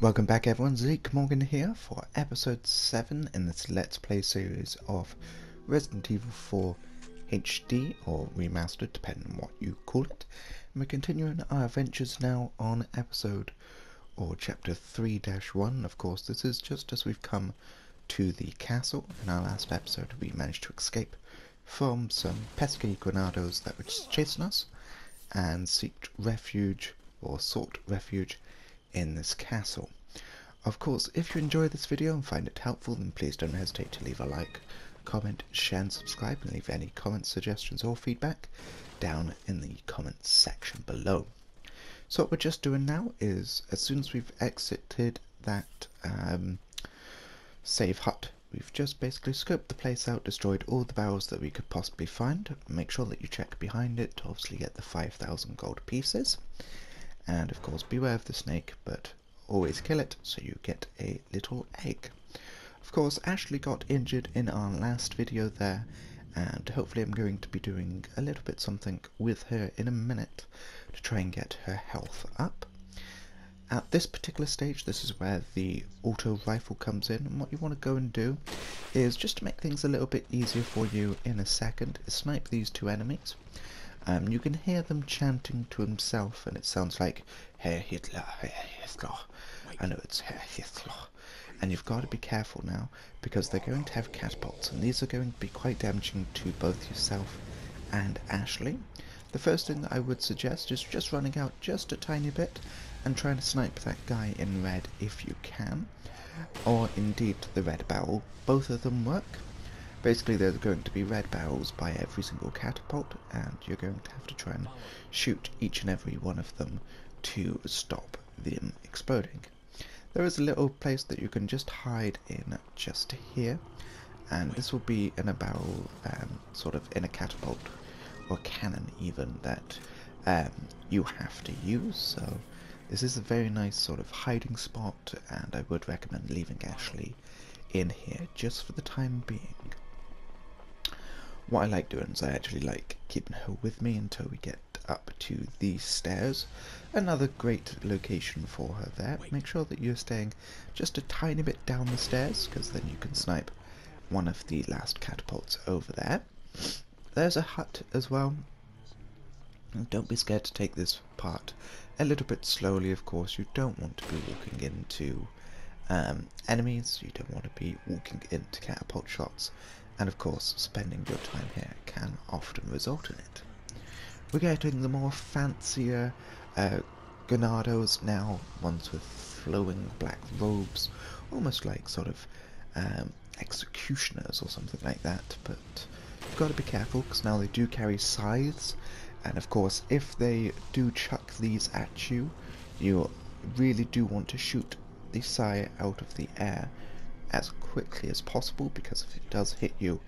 Welcome back everyone, Zeke Morgan here for episode 7 in this Let's Play series of Resident Evil 4 HD or Remastered, depending on what you call it. And we're continuing our adventures now on episode or chapter 3-1. Of course, this is just as we've come to the castle. In our last episode we managed to escape from some pesky granados that were just chasing us and sought refuge in this castle. Of course, if you enjoy this video and find it helpful, then please don't hesitate to leave a like, comment, share and subscribe, and leave any comments, suggestions or feedback down in the comments section below. So what we're just doing now is, as soon as we've exited that save hut, we've just basically scoped the place out, destroyed all the barrels that we could possibly find. Make sure that you check behind it to obviously get the 5,000 gold pieces. And of course beware of the snake, but always kill it so you get a little egg. Of course Ashley got injured in our last video there, and hopefully I'm going to be doing a little bit something with her in a minute to try and get her health up. At this particular stage, this is where the auto rifle comes in, and what you want to go and do is, just to make things a little bit easier for you in a second, is snipe these two enemies. You can hear them chanting to himself, and it sounds like Herr Hitler, Herr Hitler. I know it's Herr Hitler. And you've got to be careful now, because they're going to have catapults, and these are going to be quite damaging to both yourself and Ashley. The first thing that I would suggest is just running out just a tiny bit and trying to snipe that guy in red if you can, or indeed the red barrel. Both of them work. Basically there's going to be red barrels by every single catapult, and you're going to have to try and shoot each and every one of them to stop them exploding. There is a little place that you can just hide in just here, and this will be in a barrel, sort of in a catapult or cannon even, that you have to use. So this is a very nice sort of hiding spot, and I would recommend leaving Ashley in here just for the time being. What I like doing is I actually like keeping her with me until we get up to these stairs. Another great location for her there. Make sure that you're staying just a tiny bit down the stairs, because then you can snipe one of the last catapults over there. There's a hut as well. And don't be scared to take this part a little bit slowly. Of course, you don't want to be walking into enemies, you don't want to be walking into catapult shots, and of course spending your time here can often result in it. We're getting the more fancier granados now, ones with flowing black robes, almost like sort of executioners or something like that, but you've got to be careful because now they do carry scythes, and of course if they do chuck these at you, you really do want to shoot the scythe out of the air as quickly as possible, because if it does hit you,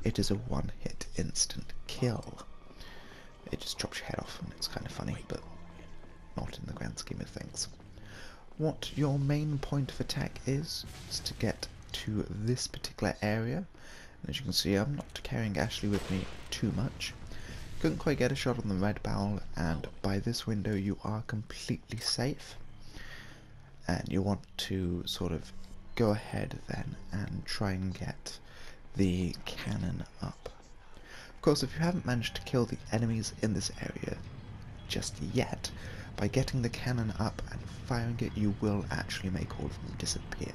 it is a one-hit instant kill. It just chops your head off, and it's kind of funny, but not in the grand scheme of things. What your main point of attack is to get to this particular area, and as you can see I'm not carrying Ashley with me too much. Couldn't quite get a shot on the red barrel, and by this window you are completely safe, and you want to sort of go ahead then and try and get the cannon up. Of course, if you haven't managed to kill the enemies in this area just yet, by getting the cannon up and firing it, you will actually make all of them disappear.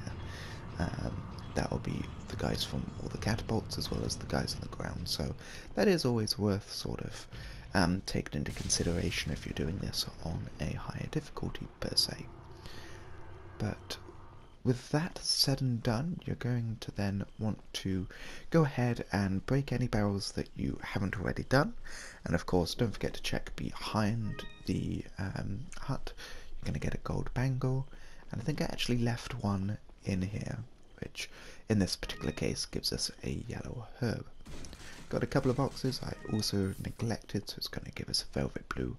That will be the guys from all the catapults as well as the guys on the ground, so that is always worth sort of taking into consideration if you're doing this on a higher difficulty per se. But with that said and done, you're going to then want to go ahead and break any barrels that you haven't already done, and of course don't forget to check behind the hut. You're going to get a gold bangle, and I think I actually left one in here, which in this particular case gives us a yellow herb. Got a couple of boxes I also neglected, so it's going to give us a velvet blue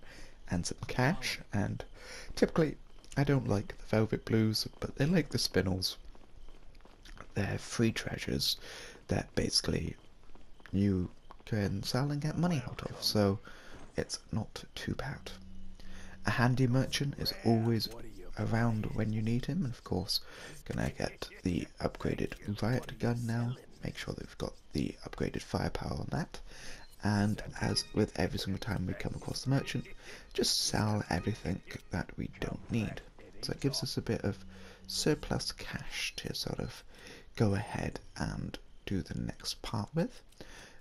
and some cash, and typically I don't like the velvet blues, but they like the spinels. They're free treasures that basically you can sell and get money out of, so it's not too bad. A handy merchant is always around when you need him, and of course gonna get the upgraded riot gun now, make sure that we've got the upgraded firepower on that, and as with every single time we come across the merchant, just sell everything that we don't need. So it gives us a bit of surplus cash to sort of go ahead and do the next part with.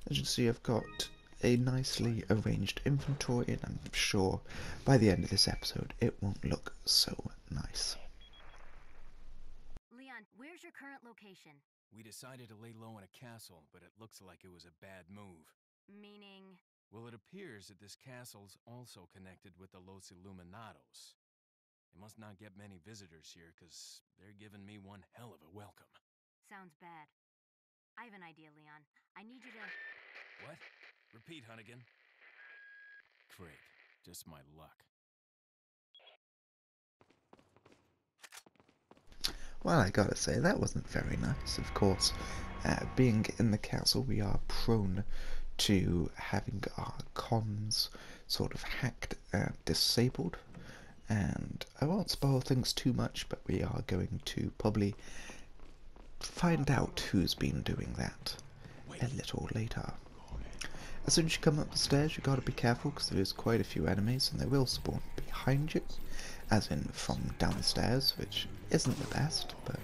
As you can see, I've got a nicely arranged inventory, and I'm sure by the end of this episode it won't look so nice. Leon, where's your current location? We decided to lay low in a castle, but it looks like it was a bad move. Meaning? Well, it appears that this castle's also connected with the Los Illuminados. They must not get many visitors here, because they're giving me one hell of a welcome. Sounds bad. I have an idea, Leon. I need you to... What? Repeat, Hunnigan. Great. Just my luck. Well, I gotta say, that wasn't very nice. Of course, being in the castle, we are prone to having our comms sort of hacked and disabled. And I won't spoil things too much, but we are going to probably find out who's been doing that a little later. As soon as you come up the stairs, you gotta be careful, because there is quite a few enemies, and they will spawn behind you, as in from downstairs, which isn't the best, but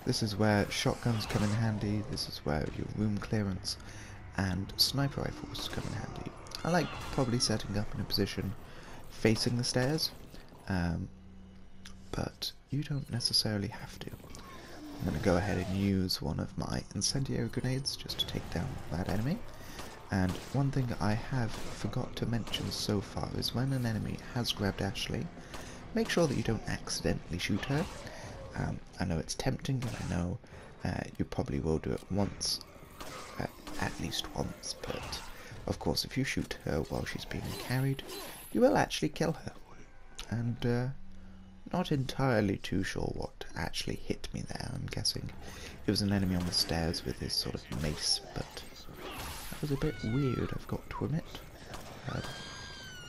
this is where shotguns come in handy, this is where your room clearance and sniper rifles come in handy. I like probably setting up in a position facing the stairs, but you don't necessarily have to. I'm going to go ahead and use one of my incendiary grenades just to take down that enemy. And one thing I have forgot to mention so far is when an enemy has grabbed Ashley, make sure that you don't accidentally shoot her. I know it's tempting, and I know you probably will do it once, at least once, but of course if you shoot her while she's being carried, you will actually kill her. And not entirely too sure what actually hit me there. I'm guessing it was an enemy on the stairs with his sort of mace, but that was a bit weird, I've got to admit.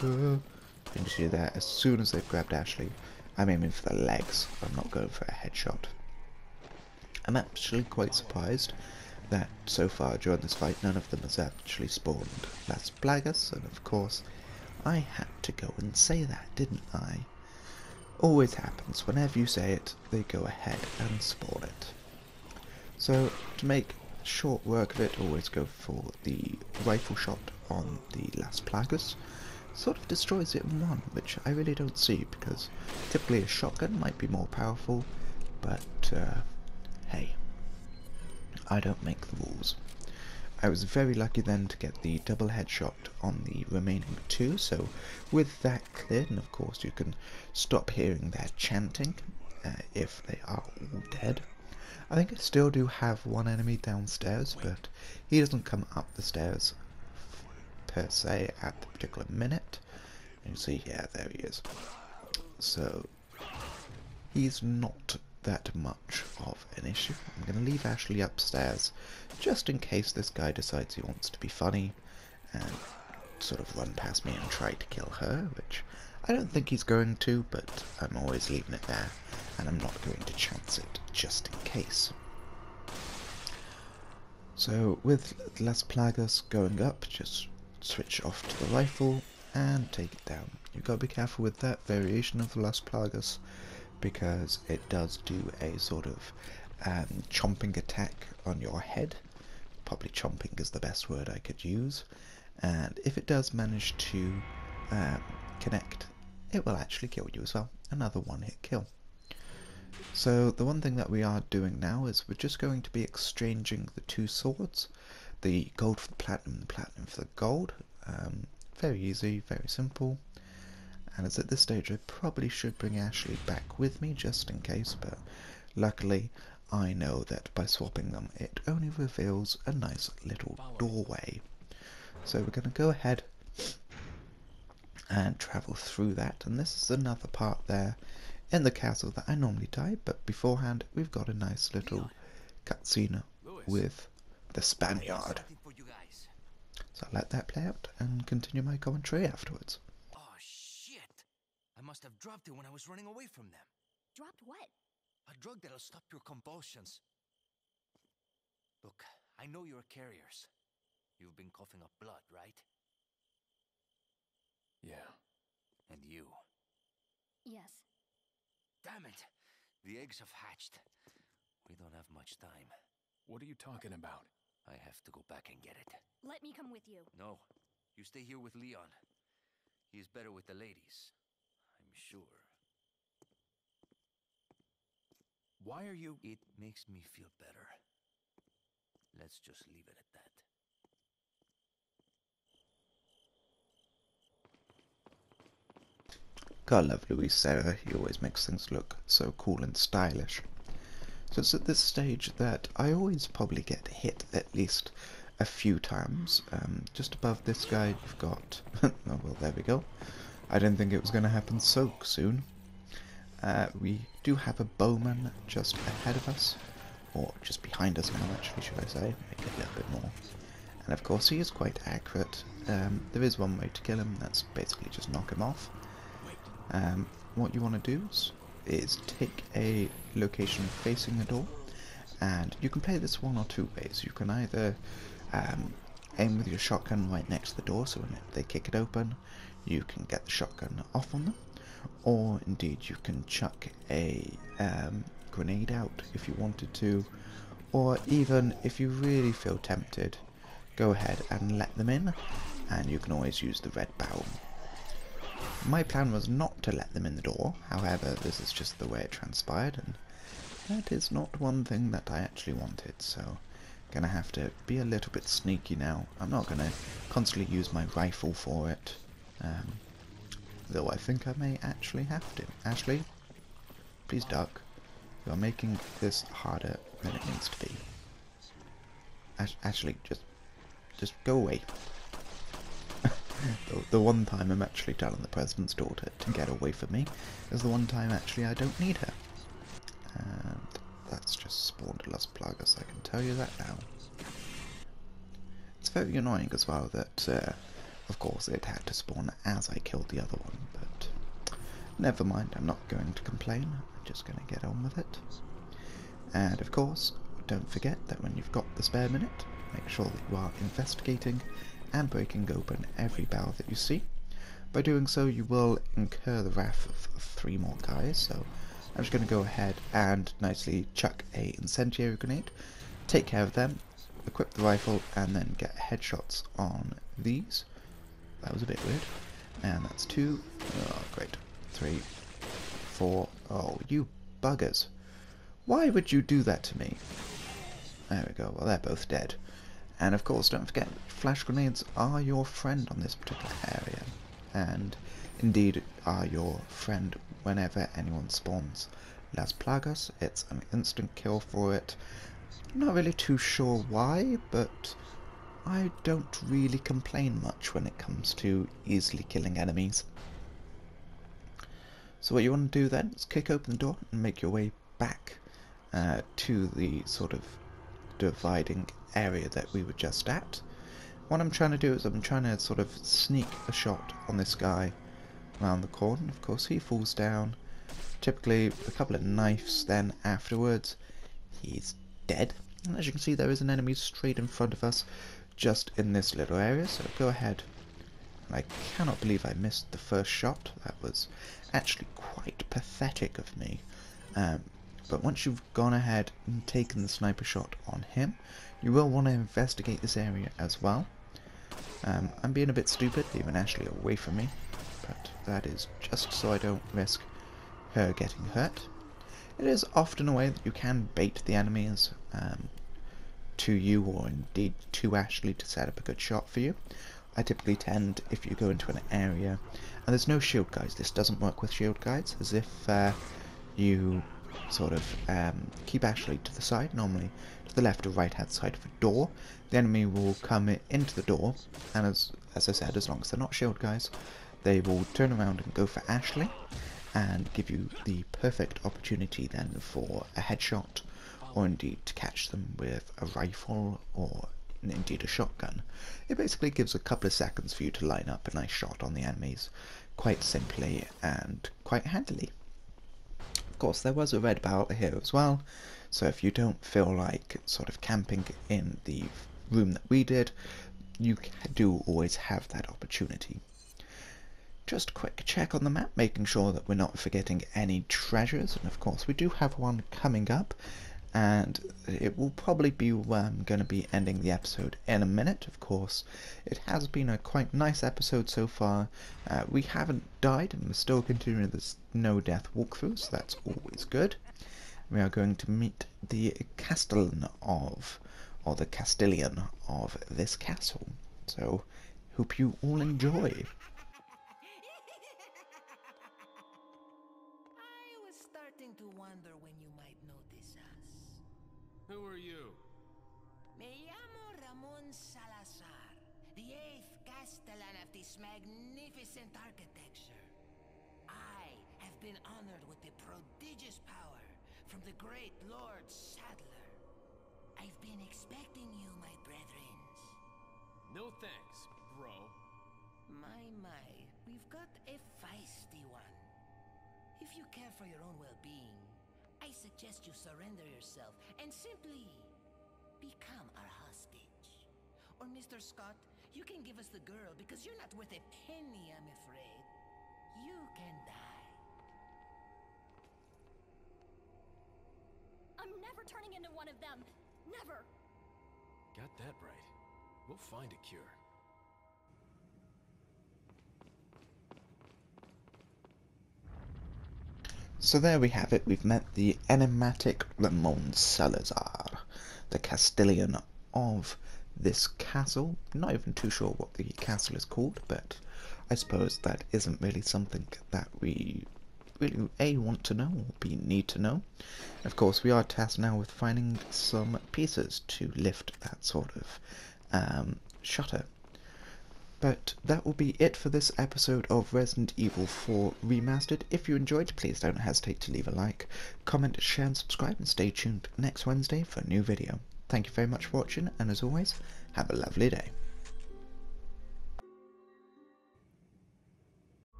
You can see there, as soon as they've grabbed Ashley, I'm aiming for the legs, I'm not going for a headshot. I'm actually quite surprised that so far during this fight none of them has actually spawned Las Plagas, and of course I had to go and say that, didn't I? Always happens, whenever you say it, they go ahead and spawn it. So, to make short work of it, always go for the rifle shot on the Las Plagas. Sort of destroys it in one, which I really don't see, because typically a shotgun might be more powerful, but hey, I don't make the rules. I was very lucky then to get the double headshot on the remaining two, so with that cleared, and of course you can stop hearing their chanting if they are all dead. I think I still do have one enemy downstairs, but he doesn't come up the stairs per se at the particular minute. You see, yeah, there he is. So he's not that much of an issue. I'm going to leave Ashley upstairs just in case this guy decides he wants to be funny and sort of run past me and try to kill her, which I don't think he's going to, but I'm always leaving it there, and I'm not going to chance it just in case. So with Las Plagas going up, just switch off to the rifle and take it down. You've got to be careful with that variation of Las Plagas, because it does do a sort of chomping attack on your head. Probably chomping is the best word I could use. And if it does manage to connect, it will actually kill you as well. Another one-hit kill. So the one thing that we are doing now is we're just going to be exchanging the two swords. The gold for the platinum, the platinum for the gold. Very easy, very simple. And as at this stage I probably should bring Ashley back with me just in case, but luckily I know that by swapping them it only reveals a nice little doorway. So we're going to go ahead and travel through that, and this is another part there in the castle that I normally die, but beforehand we've got a nice little cutscene with the Spaniard. So I'll let that play out and continue my commentary afterwards. Oh shit! I must have dropped it when I was running away from them. Dropped what? A drug that'll stop your convulsions. Look, I know you're carriers. You've been coughing up blood, right? Yeah. And you? Yes. Damn it! The eggs have hatched. We don't have much time. What are you talking about? I have to go back and get it. Let me come with you. No, you stay here with Leon. He is better with the ladies, I'm sure. Why are you... It makes me feel better. Let's just leave it at that. God love Louis Serra, he always makes things look so cool and stylish. So it's at this stage that I always probably get hit at least a few times. Just above this guy you've got... oh well, there we go. I didn't think it was going to happen so soon. We do have a bowman just ahead of us, or just behind us now actually, should I say, make it a little bit more. And of course he is quite accurate. There is one way to kill him, that's basically just knock him off. What you want to do is take a location facing the door, and you can play this one or two ways. You can either aim with your shotgun right next to the door, so when they kick it open you can get the shotgun off on them, or indeed you can chuck a grenade out if you wanted to, or even if you really feel tempted, go ahead and let them in, and you can always use the red barrel. My plan was not to let them in the door, however this is just the way it transpired, and that is not one thing that I actually wanted, so gonna have to be a little bit sneaky now. I'm not gonna constantly use my rifle for it, though I think I may actually have to. Ashley, please duck. You are making this harder than it needs to be. Ashley, just go away. The one time I'm actually telling the President's daughter to get away from me is the one time actually I don't need her. And that's just spawned a Los Plagas, I can tell you that now. It's very annoying as well that, of course, it had to spawn as I killed the other one, but never mind, I'm not going to complain, I'm just going to get on with it. And of course, don't forget that when you've got the spare minute, make sure that you are investigating and breaking open every barrel that you see. By doing so you will incur the wrath of 3 more guys, so I'm just going to go ahead and nicely chuck a incendiary grenade, take care of them, equip the rifle, and then get headshots on these. That was a bit weird. And that's 2, oh great, 3, 4, oh you buggers. Why would you do that to me? There we go, well they're both dead. And of course, don't forget, flash grenades are your friend on this particular area, and indeed are your friend whenever anyone spawns Las Plagas. It's an instant kill for it. I'm not really too sure why, but I don't really complain much when it comes to easily killing enemies. So what you want to do then is kick open the door and make your way back to the sort of dividing area that we were just at. What I'm trying to do is I'm trying to sort of sneak a shot on this guy around the corner. Of course he falls down, typically a couple of knives, then afterwards he's dead. And as you can see, there is an enemy straight in front of us just in this little area, so go ahead. And I cannot believe I missed the first shot. That was actually quite pathetic of me. But once you've gone ahead and taken the sniper shot on him, you will want to investigate this area as well. I'm being a bit stupid, leaving Ashley away from me, but that is just so I don't risk her getting hurt. It is often a way that you can bait the enemies to you, or indeed to Ashley, to set up a good shot for you. I typically tend, if you go into an area, and there's no shield guides, this doesn't work with shield guides, as if you sort of keep Ashley to the side, normally to the left or right hand side of a door. The enemy will come into the door, and as I said, as long as they're not shield guys, they will turn around and go for Ashley, and give you the perfect opportunity then for a headshot, or indeed to catch them with a rifle, or indeed a shotgun. It basically gives a couple of seconds for you to line up a nice shot on the enemies, quite simply and quite handily. Of course, there was a red barrel here as well, so if you don't feel like sort of camping in the room that we did, you do always have that opportunity. Just a quick check on the map, making sure that we're not forgetting any treasures, and of course we do have one coming up, and it will probably be going to be ending the episode in a minute. Of course, it has been a quite nice episode so far. We haven't died, and we're still continuing this no-death walkthrough, so that's always good. We are going to meet the Castellan of, or the Castilian of this castle. So, hope you all enjoy. I was starting to wonder when you might notice us. Who are you? Me llamo Ramon Salazar, the 8th Castellan of this magnificent architecture. I have been honored with the prodigious power from the great Lord Sadler. I've been expecting you, my brethrens. No thanks, bro. My, we've got a feisty one. If you care for your own well-being, I suggest you surrender yourself and simply become our hostage. Or Mr. Scott, you can give us the girl because you're not worth a penny, I'm afraid. You can die. I'm never turning into one of them. Never. Got that right. We'll find a cure. So there we have it, we've met the enigmatic Ramon Salazar, the Castilian of this castle. Not even too sure what the castle is called, but I suppose that isn't really something that we really A, want to know, or B, need to know. Of course, we are tasked now with finding some pieces to lift that sort of shutter. But that will be it for this episode of Resident Evil 4 Remastered. If you enjoyed, please don't hesitate to leave a like, comment, share and subscribe, and stay tuned next Wednesday for a new video. Thank you very much for watching, and as always, have a lovely day.